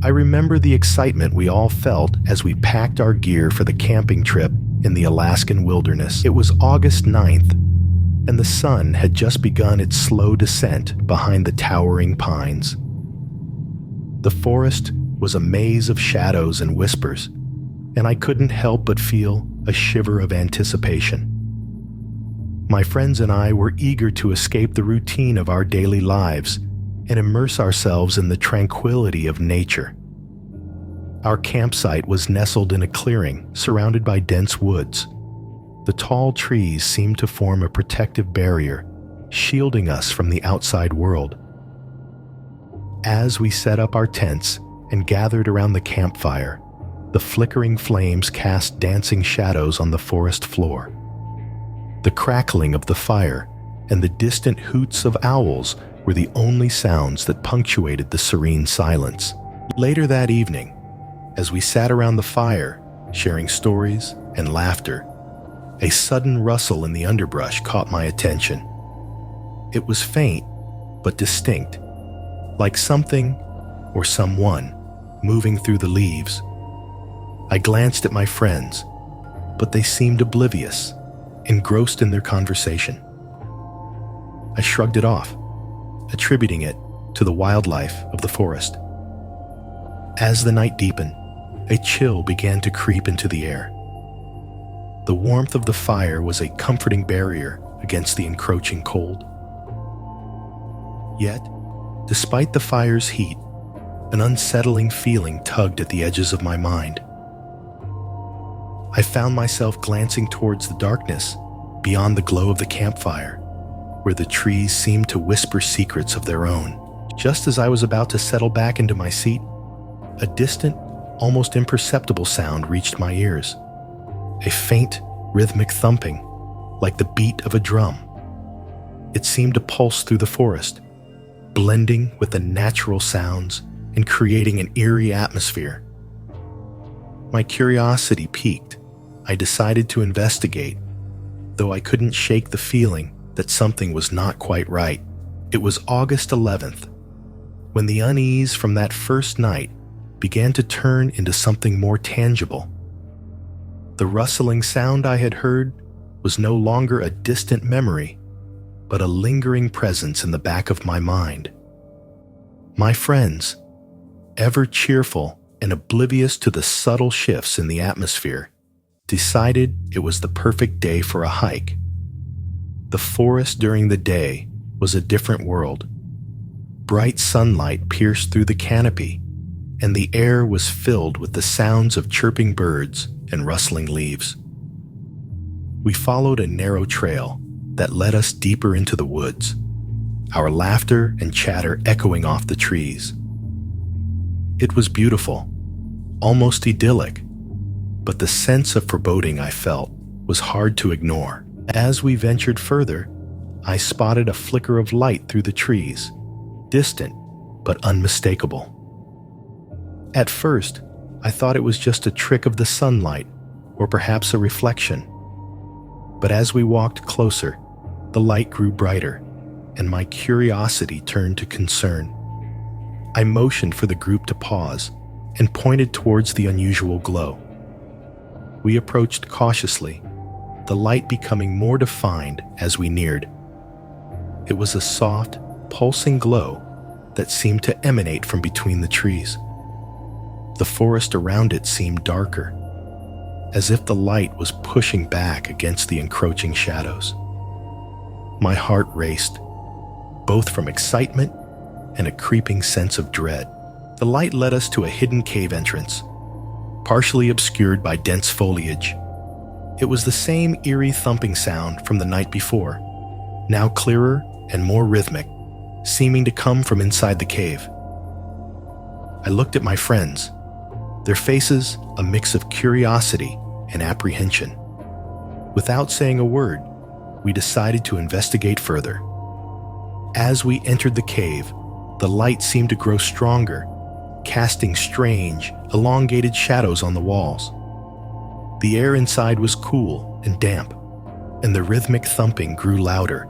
I remember the excitement we all felt as we packed our gear for the camping trip in the Alaskan wilderness. It was August 9th, and the sun had just begun its slow descent behind the towering pines. The forest was a maze of shadows and whispers, and I couldn't help but feel a shiver of anticipation. My friends and I were eager to escape the routine of our daily lives and immerse ourselves in the tranquility of nature. Our campsite was nestled in a clearing surrounded by dense woods. The tall trees seemed to form a protective barrier, shielding us from the outside world. As we set up our tents and gathered around the campfire, the flickering flames cast dancing shadows on the forest floor. The crackling of the fire and the distant hoots of owls were the only sounds that punctuated the serene silence. Later that evening, as we sat around the fire, sharing stories and laughter, a sudden rustle in the underbrush caught my attention. It was faint, but distinct, like something or someone moving through the leaves. I glanced at my friends, but they seemed oblivious, engrossed in their conversation. I shrugged it off, attributing it to the wildlife of the forest. As the night deepened, a chill began to creep into the air. The warmth of the fire was a comforting barrier against the encroaching cold. Yet, despite the fire's heat, an unsettling feeling tugged at the edges of my mind. I found myself glancing towards the darkness beyond the glow of the campfire, where the trees seemed to whisper secrets of their own. Just as I was about to settle back into my seat, a distant, almost imperceptible sound reached my ears. A faint, rhythmic thumping, like the beat of a drum. It seemed to pulse through the forest, blending with the natural sounds and creating an eerie atmosphere. My curiosity piqued. I decided to investigate, though I couldn't shake the feeling that something was not quite right. It was August 11th, when the unease from that first night began to turn into something more tangible. The rustling sound I had heard was no longer a distant memory, but a lingering presence in the back of my mind. My friends, ever cheerful and oblivious to the subtle shifts in the atmosphere, decided it was the perfect day for a hike. The forest during the day was a different world. Bright sunlight pierced through the canopy, and the air was filled with the sounds of chirping birds and rustling leaves. We followed a narrow trail that led us deeper into the woods, our laughter and chatter echoing off the trees. It was beautiful, almost idyllic, but the sense of foreboding I felt was hard to ignore. As we ventured further, I spotted a flicker of light through the trees, distant but unmistakable. At first, I thought it was just a trick of the sunlight, or perhaps a reflection. But as we walked closer, the light grew brighter, and my curiosity turned to concern. I motioned for the group to pause and pointed towards the unusual glow. We approached cautiously, the light becoming more defined as we neared. It was a soft, pulsing glow that seemed to emanate from between the trees. The forest around it seemed darker, as if the light was pushing back against the encroaching shadows. My heart raced, both from excitement and a creeping sense of dread. The light led us to a hidden cave entrance, partially obscured by dense foliage. It was the same eerie thumping sound from the night before, now clearer and more rhythmic, seeming to come from inside the cave. I looked at my friends, their faces a mix of curiosity and apprehension. Without saying a word, we decided to investigate further. As we entered the cave, the light seemed to grow stronger, casting strange, elongated shadows on the walls. The air inside was cool and damp, and the rhythmic thumping grew louder,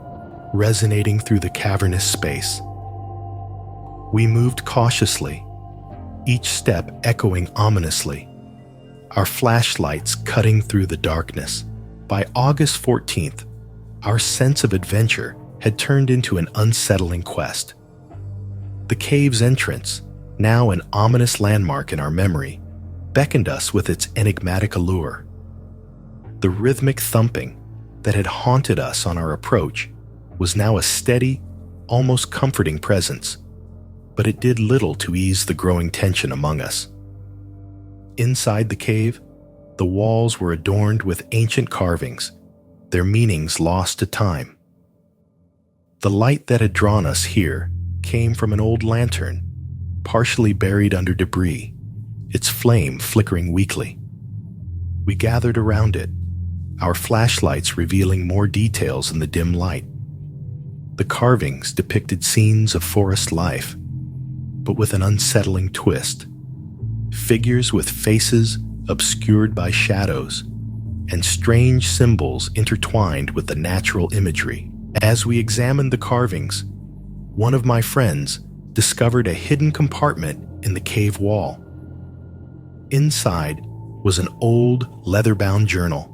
resonating through the cavernous space. We moved cautiously, each step echoing ominously, our flashlights cutting through the darkness. By August 14th, our sense of adventure had turned into an unsettling quest. The cave's entrance, now an ominous landmark in our memory, beckoned us with its enigmatic allure. The rhythmic thumping that had haunted us on our approach was now a steady, almost comforting presence, but it did little to ease the growing tension among us. Inside the cave, the walls were adorned with ancient carvings, their meanings lost to time. The light that had drawn us here came from an old lantern, partially buried under debris, its flame flickering weakly. We gathered around it, our flashlights revealing more details in the dim light. The carvings depicted scenes of forest life, but with an unsettling twist. Figures with faces obscured by shadows, and strange symbols intertwined with the natural imagery. As we examined the carvings, one of my friends discovered a hidden compartment in the cave wall. Inside was an old, leather-bound journal,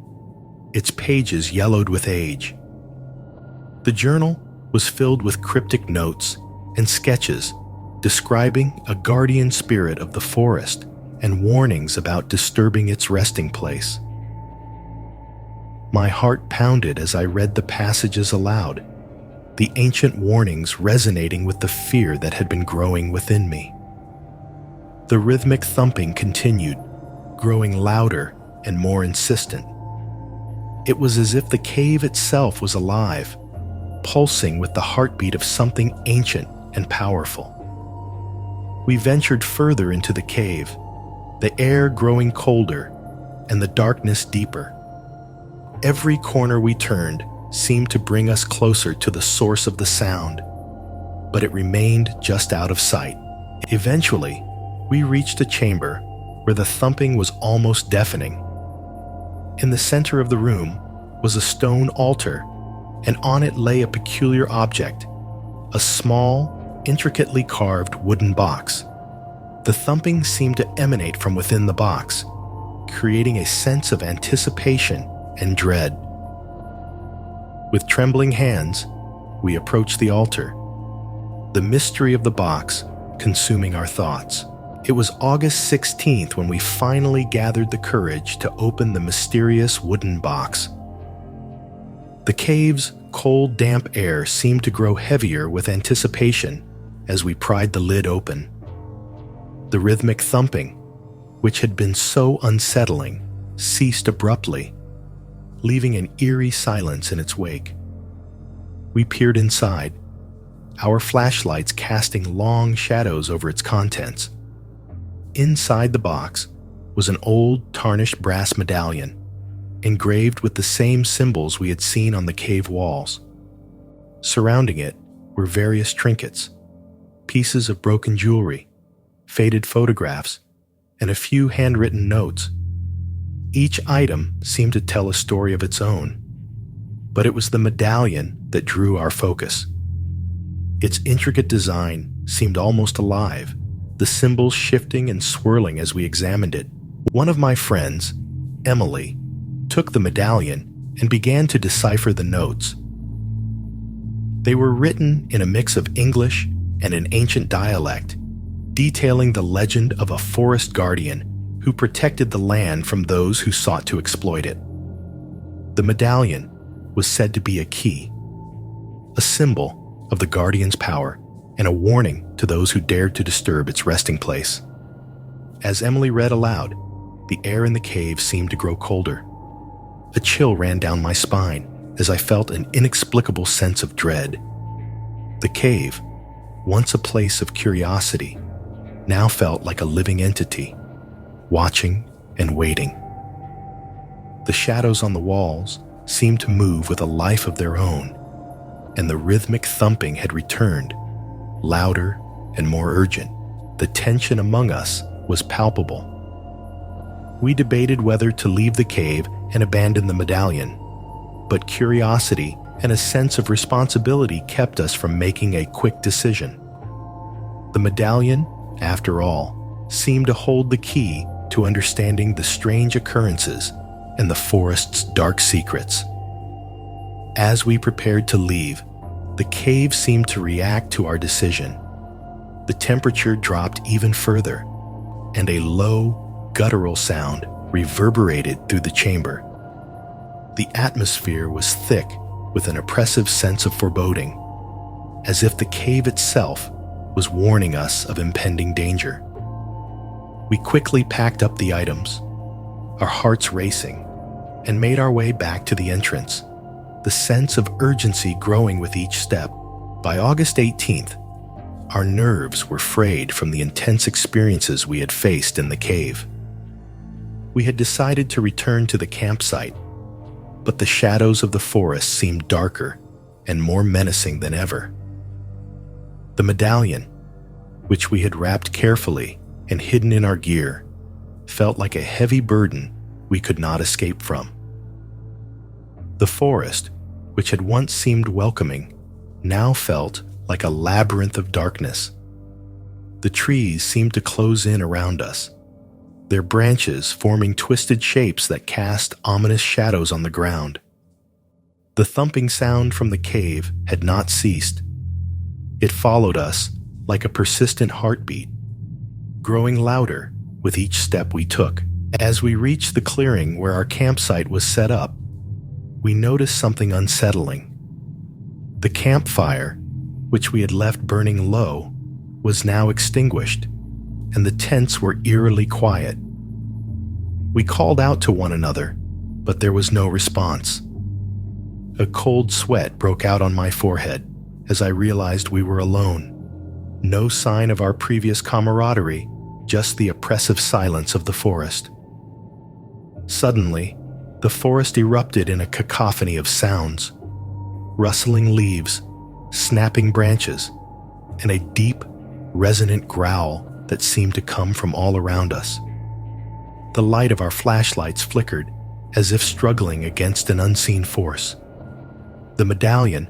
its pages yellowed with age. The journal was filled with cryptic notes and sketches describing a guardian spirit of the forest and warnings about disturbing its resting place. My heart pounded as I read the passages aloud, the ancient warnings resonating with the fear that had been growing within me. The rhythmic thumping continued, growing louder and more insistent. It was as if the cave itself was alive, pulsing with the heartbeat of something ancient and powerful. We ventured further into the cave, the air growing colder and the darkness deeper. Every corner we turned seemed to bring us closer to the source of the sound, but it remained just out of sight. Eventually, we reached a chamber where the thumping was almost deafening. In the center of the room was a stone altar, and on it lay a peculiar object, a small, intricately carved wooden box. The thumping seemed to emanate from within the box, creating a sense of anticipation and dread. With trembling hands, we approached the altar, the mystery of the box consuming our thoughts. It was August 16th when we finally gathered the courage to open the mysterious wooden box. The cave's cold, damp air seemed to grow heavier with anticipation as we pried the lid open. The rhythmic thumping, which had been so unsettling, ceased abruptly, leaving an eerie silence in its wake. We peered inside, our flashlights casting long shadows over its contents. Inside the box was an old, tarnished brass medallion, engraved with the same symbols we had seen on the cave walls. Surrounding it were various trinkets, pieces of broken jewelry, faded photographs, and a few handwritten notes. Each item seemed to tell a story of its own, but it was the medallion that drew our focus. Its intricate design seemed almost alive, the symbols shifting and swirling as we examined it. One of my friends, Emily, took the medallion and began to decipher the notes. They were written in a mix of English and an ancient dialect, detailing the legend of a forest guardian who protected the land from those who sought to exploit it. The medallion was said to be a key, a symbol of the guardian's power, and a warning to those who dared to disturb its resting place. As Emily read aloud, the air in the cave seemed to grow colder. A chill ran down my spine as I felt an inexplicable sense of dread. The cave, once a place of curiosity, now felt like a living entity, watching and waiting. The shadows on the walls seemed to move with a life of their own, and the rhythmic thumping had returned, louder and more urgent. The tension among us was palpable. We debated whether to leave the cave and abandon the medallion, but curiosity and a sense of responsibility kept us from making a quick decision. The medallion, after all, seemed to hold the key to understanding the strange occurrences and the forest's dark secrets. As we prepared to leave, the cave seemed to react to our decision. The temperature dropped even further, and a low, guttural sound reverberated through the chamber. The atmosphere was thick with an oppressive sense of foreboding, as if the cave itself was warning us of impending danger. We quickly packed up the items, our hearts racing, and made our way back to the entrance, the sense of urgency growing with each step. By August 18th, our nerves were frayed from the intense experiences we had faced in the cave. We had decided to return to the campsite, but the shadows of the forest seemed darker and more menacing than ever. The medallion, which we had wrapped carefully and hidden in our gear, felt like a heavy burden we could not escape from. The forest, which had once seemed welcoming, now felt like a labyrinth of darkness. The trees seemed to close in around us, their branches forming twisted shapes that cast ominous shadows on the ground. The thumping sound from the cave had not ceased. It followed us like a persistent heartbeat, growing louder with each step we took. As we reached the clearing where our campsite was set up, we noticed something unsettling. The campfire, which we had left burning low, was now extinguished, and the tents were eerily quiet. We called out to one another, but there was no response. A cold sweat broke out on my forehead as I realized we were alone. No sign of our previous camaraderie, just the oppressive silence of the forest. Suddenly, the forest erupted in a cacophony of sounds: rustling leaves, snapping branches, and a deep, resonant growl that seemed to come from all around us. The light of our flashlights flickered, as if struggling against an unseen force. The medallion,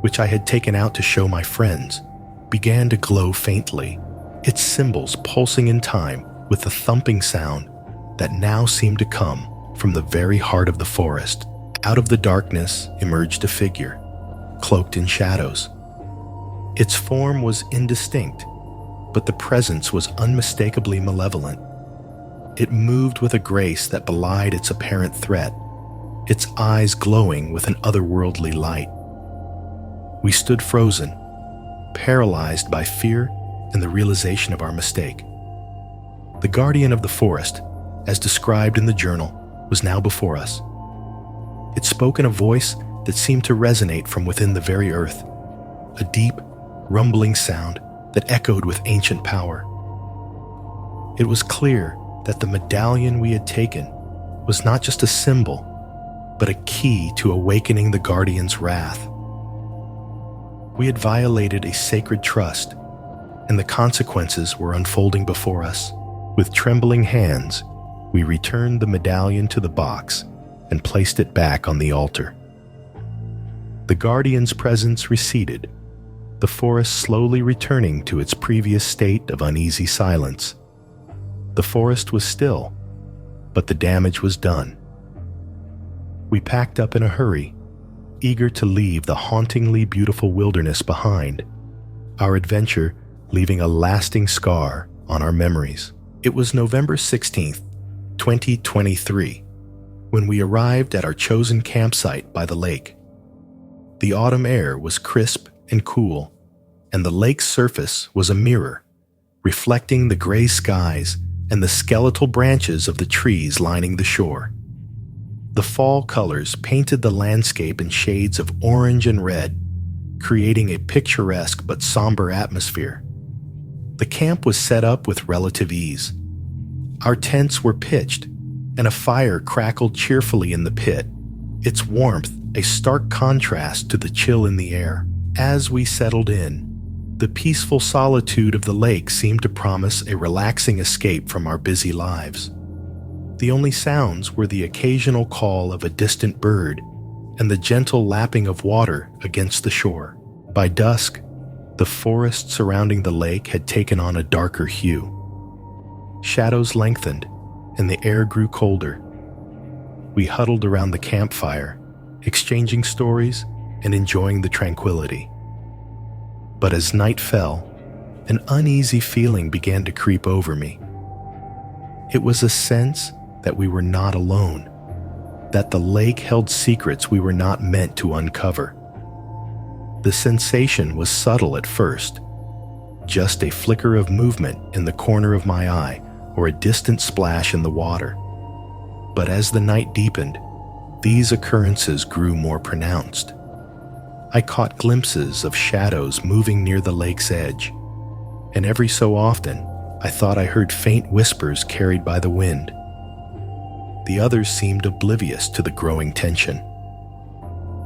which I had taken out to show my friends, began to glow faintly, its symbols pulsing in time with the thumping sound that now seemed to come from the very heart of the forest. Out of the darkness emerged a figure, cloaked in shadows. Its form was indistinct, but the presence was unmistakably malevolent. It moved with a grace that belied its apparent threat, its eyes glowing with an otherworldly light. We stood frozen, paralyzed by fear and the realization of our mistake. The guardian of the forest, as described in the journal, was now before us. It spoke in a voice that seemed to resonate from within the very earth, a deep, rumbling sound that echoed with ancient power. It was clear that the medallion we had taken was not just a symbol, but a key to awakening the guardian's wrath. We had violated a sacred trust, and the consequences were unfolding before us. With trembling hands, we returned the medallion to the box and placed it back on the altar. The guardian's presence receded, the forest slowly returning to its previous state of uneasy silence. The forest was still, but the damage was done. We packed up in a hurry, eager to leave the hauntingly beautiful wilderness behind, our adventure leaving a lasting scar on our memories. It was November 16th, 2023, when we arrived at our chosen campsite by the lake. The autumn air was crisp and cool, and the lake's surface was a mirror, reflecting the gray skies and the skeletal branches of the trees lining the shore. The fall colors painted the landscape in shades of orange and red, creating a picturesque but somber atmosphere. The camp was set up with relative ease. Our tents were pitched, and a fire crackled cheerfully in the pit, its warmth a stark contrast to the chill in the air. As we settled in, the peaceful solitude of the lake seemed to promise a relaxing escape from our busy lives. The only sounds were the occasional call of a distant bird and the gentle lapping of water against the shore. By dusk, the forest surrounding the lake had taken on a darker hue. Shadows lengthened, and the air grew colder. We huddled around the campfire, exchanging stories and enjoying the tranquility. But as night fell, an uneasy feeling began to creep over me. It was a sense that we were not alone, that the lake held secrets we were not meant to uncover. The sensation was subtle at first, just a flicker of movement in the corner of my eye or a distant splash in the water. But as the night deepened, these occurrences grew more pronounced. I caught glimpses of shadows moving near the lake's edge, and every so often, I thought I heard faint whispers carried by the wind. The others seemed oblivious to the growing tension.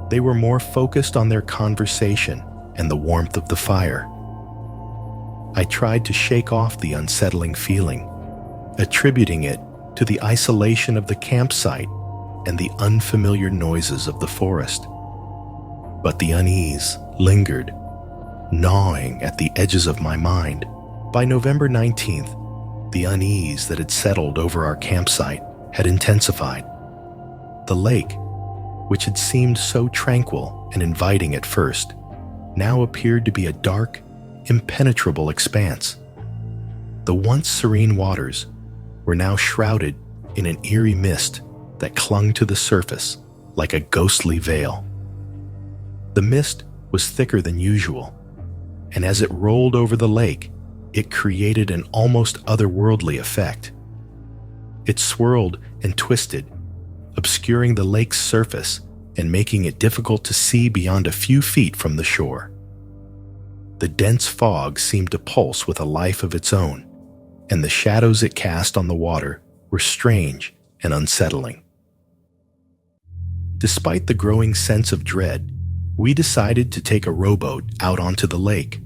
They were more focused on their conversation and the warmth of the fire. I tried to shake off the unsettling feeling, attributing it to the isolation of the campsite and the unfamiliar noises of the forest. But the unease lingered, gnawing at the edges of my mind. By November 19th, the unease that had settled over our campsite had intensified. The lake, which had seemed so tranquil and inviting at first, now appeared to be a dark, impenetrable expanse. The once serene waters were now shrouded in an eerie mist that clung to the surface like a ghostly veil. The mist was thicker than usual, and as it rolled over the lake, it created an almost otherworldly effect. It swirled and twisted, obscuring the lake's surface and making it difficult to see beyond a few feet from the shore. The dense fog seemed to pulse with a life of its own, and the shadows it cast on the water were strange and unsettling. Despite the growing sense of dread, we decided to take a rowboat out onto the lake.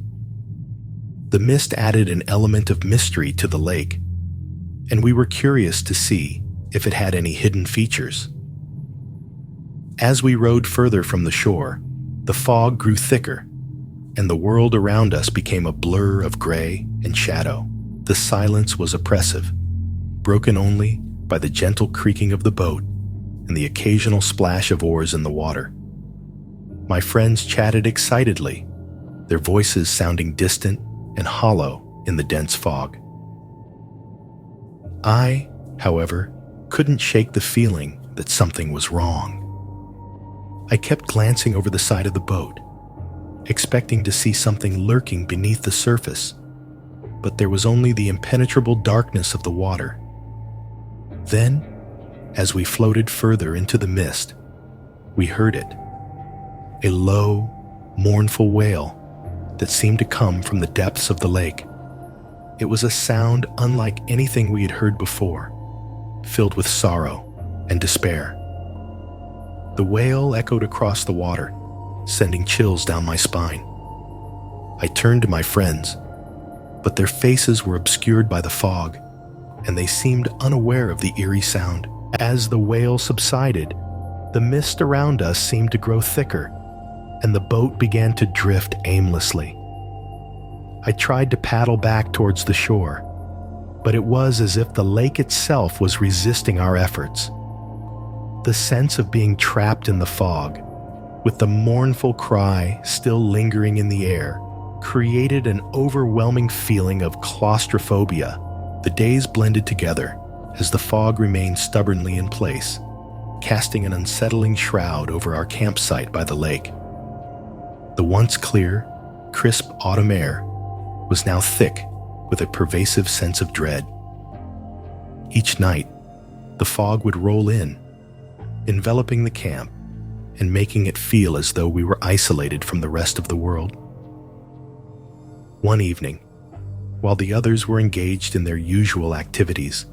The mist added an element of mystery to the lake, and we were curious to see if it had any hidden features. As we rowed further from the shore, the fog grew thicker, and the world around us became a blur of gray and shadow. The silence was oppressive, broken only by the gentle creaking of the boat and the occasional splash of oars in the water. My friends chatted excitedly, their voices sounding distant and hollow in the dense fog. I, however, couldn't shake the feeling that something was wrong. I kept glancing over the side of the boat, expecting to see something lurking beneath the surface, but there was only the impenetrable darkness of the water. Then, as we floated further into the mist, we heard it. A low, mournful wail that seemed to come from the depths of the lake. It was a sound unlike anything we had heard before, filled with sorrow and despair. The wail echoed across the water, sending chills down my spine. I turned to my friends, but their faces were obscured by the fog, and they seemed unaware of the eerie sound. As the wail subsided, the mist around us seemed to grow thicker, and the boat began to drift aimlessly. I tried to paddle back towards the shore, but it was as if the lake itself was resisting our efforts. The sense of being trapped in the fog, with the mournful cry still lingering in the air, created an overwhelming feeling of claustrophobia. The days blended together as the fog remained stubbornly in place, casting an unsettling shroud over our campsite by the lake. The once clear, crisp autumn air was now thick with a pervasive sense of dread. Each night, the fog would roll in, enveloping the camp and making it feel as though we were isolated from the rest of the world. One evening, while the others were engaged in their usual activities,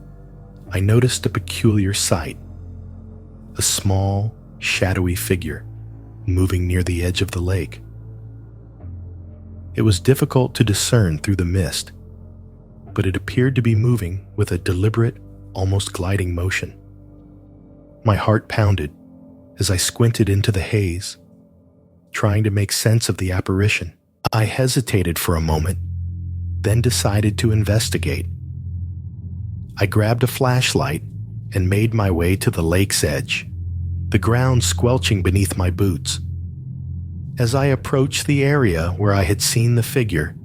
I noticed a peculiar sight. A small, shadowy figure moving near the edge of the lake. It was difficult to discern through the mist, but it appeared to be moving with a deliberate, almost gliding motion. My heart pounded as I squinted into the haze, trying to make sense of the apparition. I hesitated for a moment, then decided to investigate. I grabbed a flashlight and made my way to the lake's edge, the ground squelching beneath my boots. As I approached the area where I had seen the figure,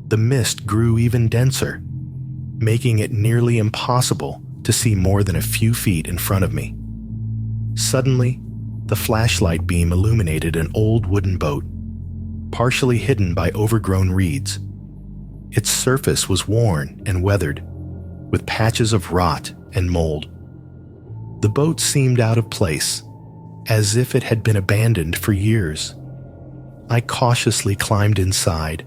the mist grew even denser, making it nearly impossible to see more than a few feet in front of me. Suddenly, the flashlight beam illuminated an old wooden boat, partially hidden by overgrown reeds. Its surface was worn and weathered, with patches of rot and mold. The boat seemed out of place, as if it had been abandoned for years. I cautiously climbed inside,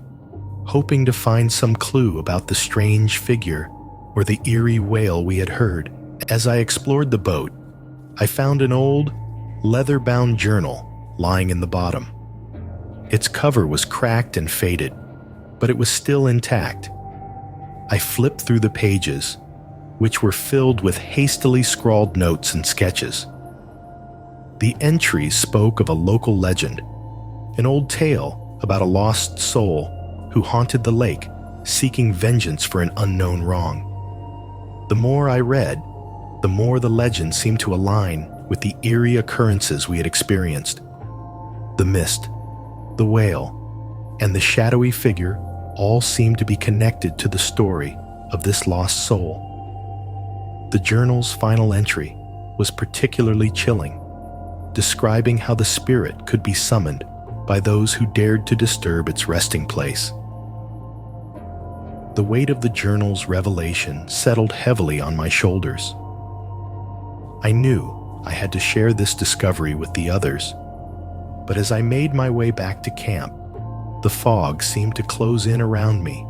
hoping to find some clue about the strange figure or the eerie wail we had heard. As I explored the boat, I found an old, leather-bound journal lying in the bottom. Its cover was cracked and faded, but it was still intact. I flipped through the pages, which were filled with hastily scrawled notes and sketches. The entries spoke of a local legend, an old tale about a lost soul who haunted the lake, seeking vengeance for an unknown wrong. The more I read, the more the legend seemed to align with the eerie occurrences we had experienced. The mist, the wail, and the shadowy figure all seemed to be connected to the story of this lost soul. The journal's final entry was particularly chilling, describing how the spirit could be summoned by those who dared to disturb its resting place. The weight of the journal's revelation settled heavily on my shoulders. I knew I had to share this discovery with the others, but as I made my way back to camp, the fog seemed to close in around me,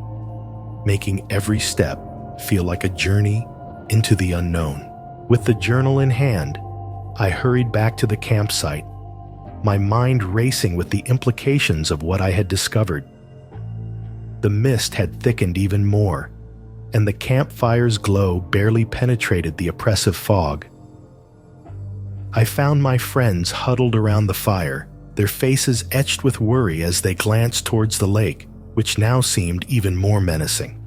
making every step feel like a journey into the unknown. With the journal in hand, I hurried back to the campsite, my mind racing with the implications of what I had discovered. The mist had thickened even more, and the campfire's glow barely penetrated the oppressive fog. I found my friends huddled around the fire, their faces etched with worry as they glanced towards the lake, which now seemed even more menacing.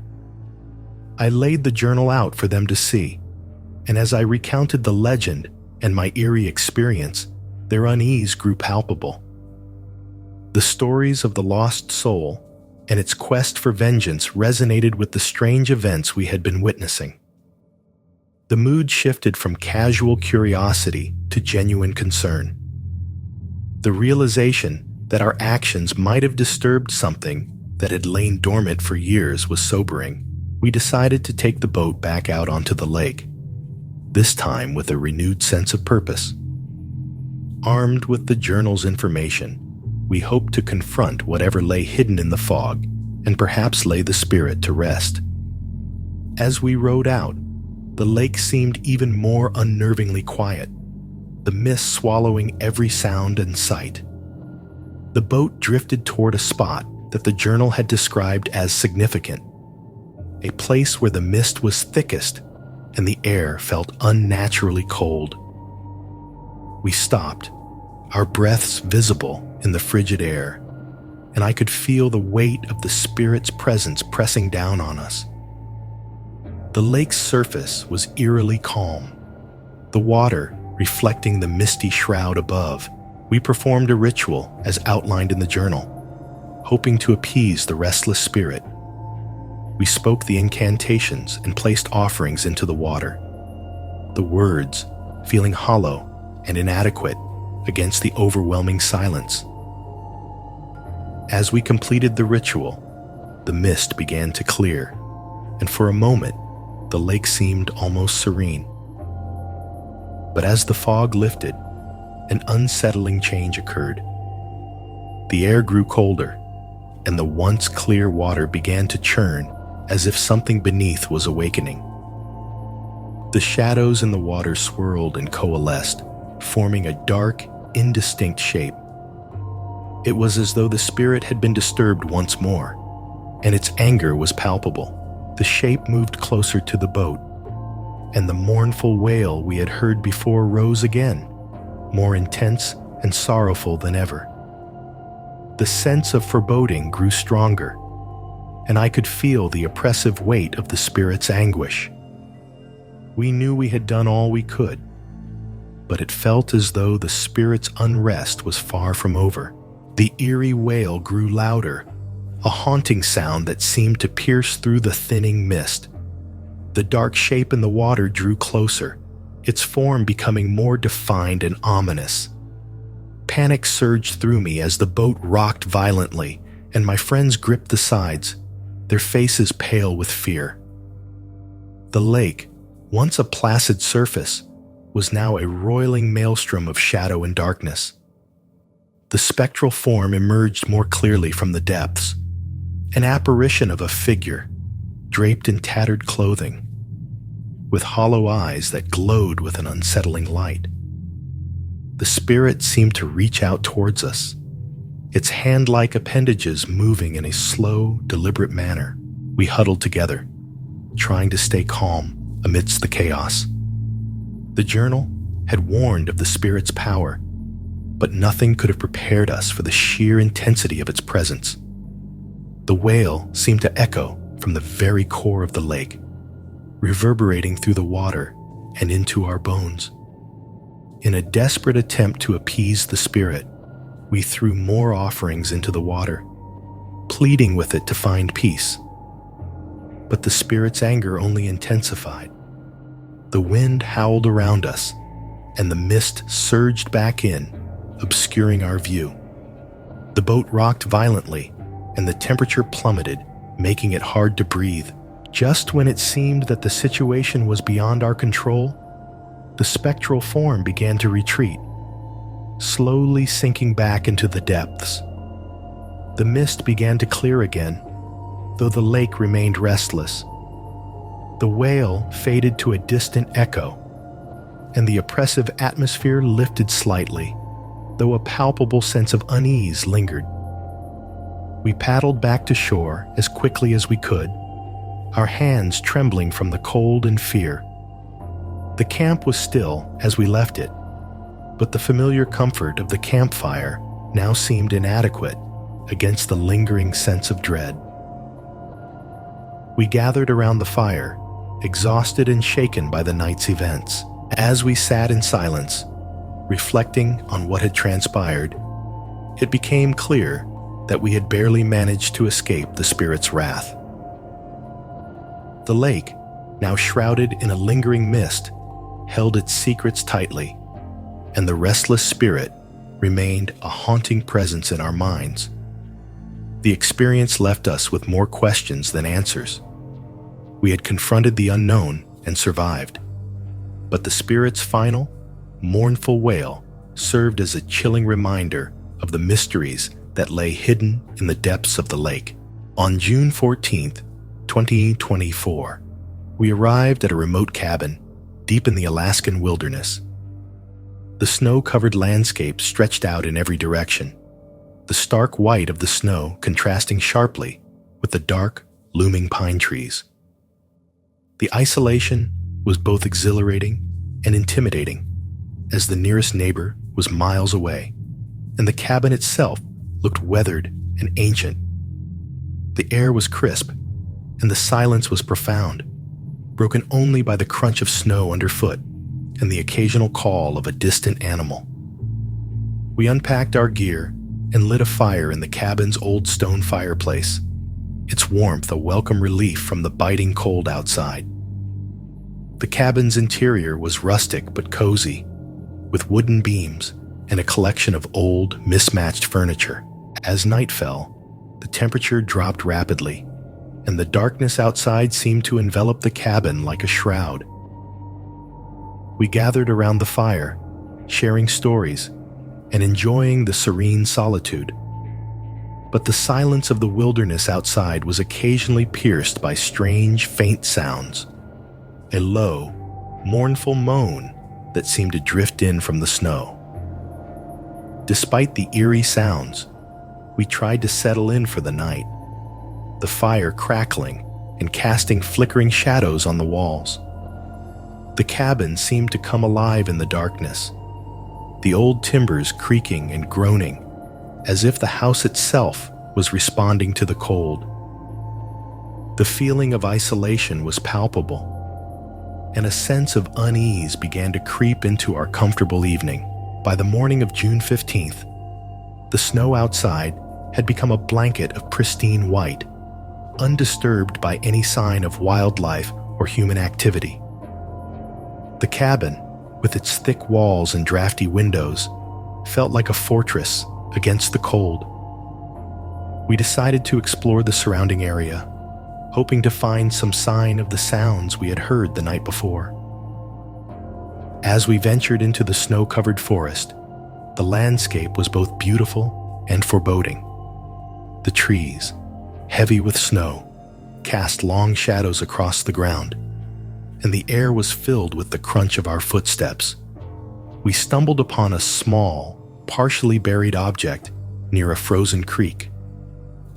I laid the journal out for them to see, and as I recounted the legend and my eerie experience, their unease grew palpable. The stories of the lost soul and its quest for vengeance resonated with the strange events we had been witnessing. The mood shifted from casual curiosity to genuine concern. The realization that our actions might have disturbed something that had lain dormant for years was sobering. We decided to take the boat back out onto the lake, this time with a renewed sense of purpose. Armed with the journal's information, we hoped to confront whatever lay hidden in the fog and perhaps lay the spirit to rest. As we rowed out, the lake seemed even more unnervingly quiet, the mist swallowing every sound and sight. The boat drifted toward a spot that the journal had described as significant, a place where the mist was thickest and the air felt unnaturally cold. We stopped, our breaths visible in the frigid air, and I could feel the weight of the spirit's presence pressing down on us. The lake's surface was eerily calm, the water reflecting the misty shroud above. We performed a ritual as outlined in the journal, hoping to appease the restless spirit. We spoke the incantations and placed offerings into the water, the words feeling hollow and inadequate against the overwhelming silence. As we completed the ritual, the mist began to clear, and for a moment, the lake seemed almost serene. But as the fog lifted, an unsettling change occurred. The air grew colder, and the once clear water began to churn as if something beneath was awakening. The shadows in the water swirled and coalesced, forming a dark, indistinct shape. It was as though the spirit had been disturbed once more, and its anger was palpable. The shape moved closer to the boat, and the mournful wail we had heard before rose again, more intense and sorrowful than ever. The sense of foreboding grew stronger, and I could feel the oppressive weight of the spirit's anguish. We knew we had done all we could, but it felt as though the spirit's unrest was far from over. The eerie wail grew louder, a haunting sound that seemed to pierce through the thinning mist. The dark shape in the water drew closer, its form becoming more defined and ominous. Panic surged through me as the boat rocked violently, and my friends gripped the sides, their faces pale with fear. The lake, once a placid surface, was now a roiling maelstrom of shadow and darkness. The spectral form emerged more clearly from the depths, an apparition of a figure, draped in tattered clothing, with hollow eyes that glowed with an unsettling light. The spirit seemed to reach out towards us, its hand-like appendages moving in a slow, deliberate manner. We huddled together, trying to stay calm amidst the chaos. The journal had warned of the spirit's power, but nothing could have prepared us for the sheer intensity of its presence. The wail seemed to echo from the very core of the lake, reverberating through the water and into our bones. In a desperate attempt to appease the spirit, we threw more offerings into the water, pleading with it to find peace. But the spirit's anger only intensified. The wind howled around us, and the mist surged back in, obscuring our view. The boat rocked violently, and the temperature plummeted, making it hard to breathe. Just when it seemed that the situation was beyond our control, the spectral form began to retreat, slowly sinking back into the depths. The mist began to clear again, though the lake remained restless. The wail faded to a distant echo, and the oppressive atmosphere lifted slightly, though a palpable sense of unease lingered. We paddled back to shore as quickly as we could, our hands trembling from the cold and fear. The camp was still as we left it, but the familiar comfort of the campfire now seemed inadequate against the lingering sense of dread. We gathered around the fire, exhausted and shaken by the night's events. As we sat in silence, reflecting on what had transpired, it became clear that we had barely managed to escape the spirit's wrath. The lake, now shrouded in a lingering mist, held its secrets tightly, and the restless spirit remained a haunting presence in our minds. The experience left us with more questions than answers. We had confronted the unknown and survived, but the spirit's final, mournful wail served as a chilling reminder of the mysteries that lay hidden in the depths of the lake. On June 14th, 2024, we arrived at a remote cabin deep in the Alaskan wilderness. The snow-covered landscape stretched out in every direction, the stark white of the snow contrasting sharply with the dark, looming pine trees. The isolation was both exhilarating and intimidating, as the nearest neighbor was miles away, and the cabin itself looked weathered and ancient. The air was crisp, and the silence was profound, broken only by the crunch of snow underfoot and the occasional call of a distant animal. We unpacked our gear and lit a fire in the cabin's old stone fireplace, its warmth a welcome relief from the biting cold outside. The cabin's interior was rustic but cozy, with wooden beams and a collection of old, mismatched furniture. As night fell, the temperature dropped rapidly, and the darkness outside seemed to envelop the cabin like a shroud. We gathered around the fire, sharing stories and enjoying the serene solitude. But the silence of the wilderness outside was occasionally pierced by strange, faint sounds, a low, mournful moan that seemed to drift in from the snow. Despite the eerie sounds, we tried to settle in for the night, the fire crackling and casting flickering shadows on the walls. The cabin seemed to come alive in the darkness, the old timbers creaking and groaning, as if the house itself was responding to the cold. The feeling of isolation was palpable, and a sense of unease began to creep into our comfortable evening. By the morning of June 15th, the snow outside had become a blanket of pristine white, undisturbed by any sign of wildlife or human activity. The cabin, with its thick walls and drafty windows, felt like a fortress against the cold. We decided to explore the surrounding area, hoping to find some sign of the sounds we had heard the night before. As we ventured into the snow-covered forest, the landscape was both beautiful and foreboding. The trees, heavy with snow, cast long shadows across the ground, and the air was filled with the crunch of our footsteps. We stumbled upon a small, partially buried object near a frozen creek,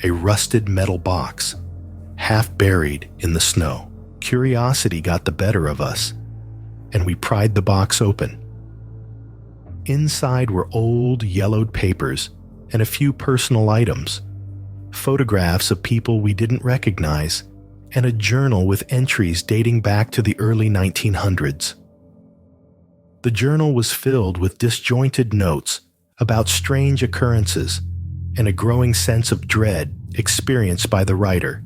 a rusted metal box, half buried in the snow. Curiosity got the better of us, and we pried the box open. Inside were old, yellowed papers and a few personal items, photographs of people we didn't recognize, and a journal with entries dating back to the early 1900s. The journal was filled with disjointed notes about strange occurrences and a growing sense of dread experienced by the writer,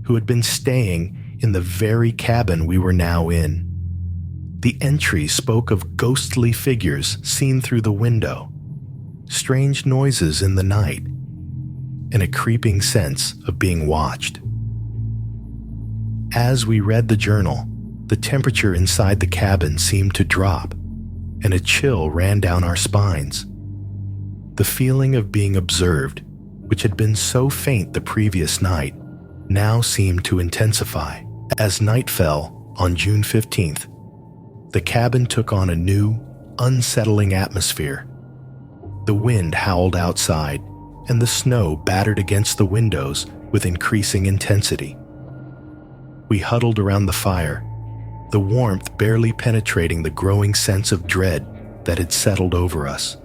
who had been staying in the very cabin we were now in. The entries spoke of ghostly figures seen through the window, strange noises in the night, and a creeping sense of being watched. As we read the journal, the temperature inside the cabin seemed to drop, and a chill ran down our spines. The feeling of being observed, which had been so faint the previous night, now seemed to intensify. As night fell on June 15th, the cabin took on a new, unsettling atmosphere. The wind howled outside, and the snow battered against the windows with increasing intensity. We huddled around the fire, the warmth barely penetrating the growing sense of dread that had settled over us.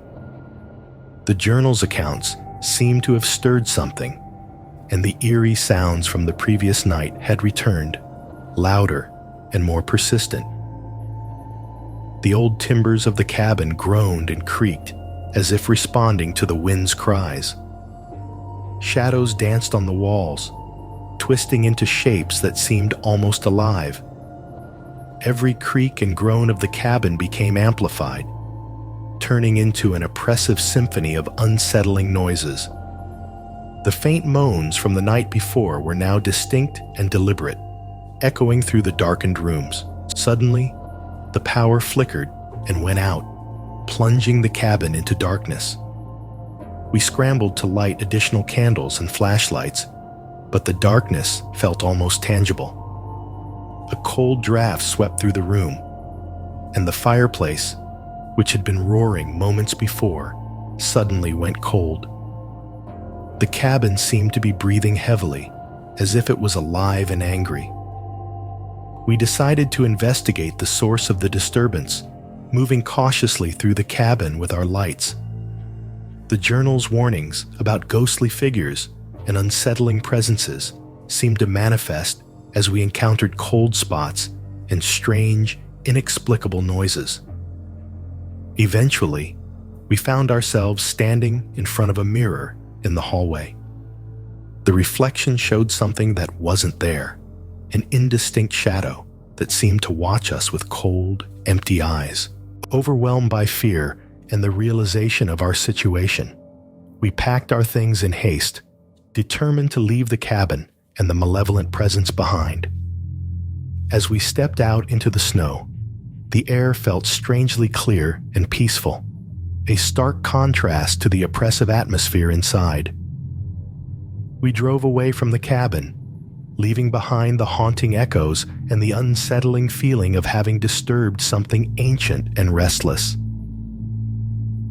The journal's accounts seemed to have stirred something, and the eerie sounds from the previous night had returned, louder and more persistent. The old timbers of the cabin groaned and creaked as if responding to the wind's cries. Shadows danced on the walls, twisting into shapes that seemed almost alive. Every creak and groan of the cabin became amplified, turning into an oppressive symphony of unsettling noises. The faint moans from the night before were now distinct and deliberate, echoing through the darkened rooms. Suddenly, the power flickered and went out, plunging the cabin into darkness. We scrambled to light additional candles and flashlights, but the darkness felt almost tangible. A cold draft swept through the room, and the fireplace, which had been roaring moments before, suddenly went cold. The cabin seemed to be breathing heavily, as if it was alive and angry. We decided to investigate the source of the disturbance, moving cautiously through the cabin with our lights. The journal's warnings about ghostly figures and unsettling presences seemed to manifest as we encountered cold spots and strange, inexplicable noises. Eventually, we found ourselves standing in front of a mirror in the hallway. The reflection showed something that wasn't there, an indistinct shadow that seemed to watch us with cold, empty eyes. Overwhelmed by fear and the realization of our situation, we packed our things in haste, determined to leave the cabin and the malevolent presence behind. As we stepped out into the snow, the air felt strangely clear and peaceful, a stark contrast to the oppressive atmosphere inside. We drove away from the cabin, leaving behind the haunting echoes and the unsettling feeling of having disturbed something ancient and restless.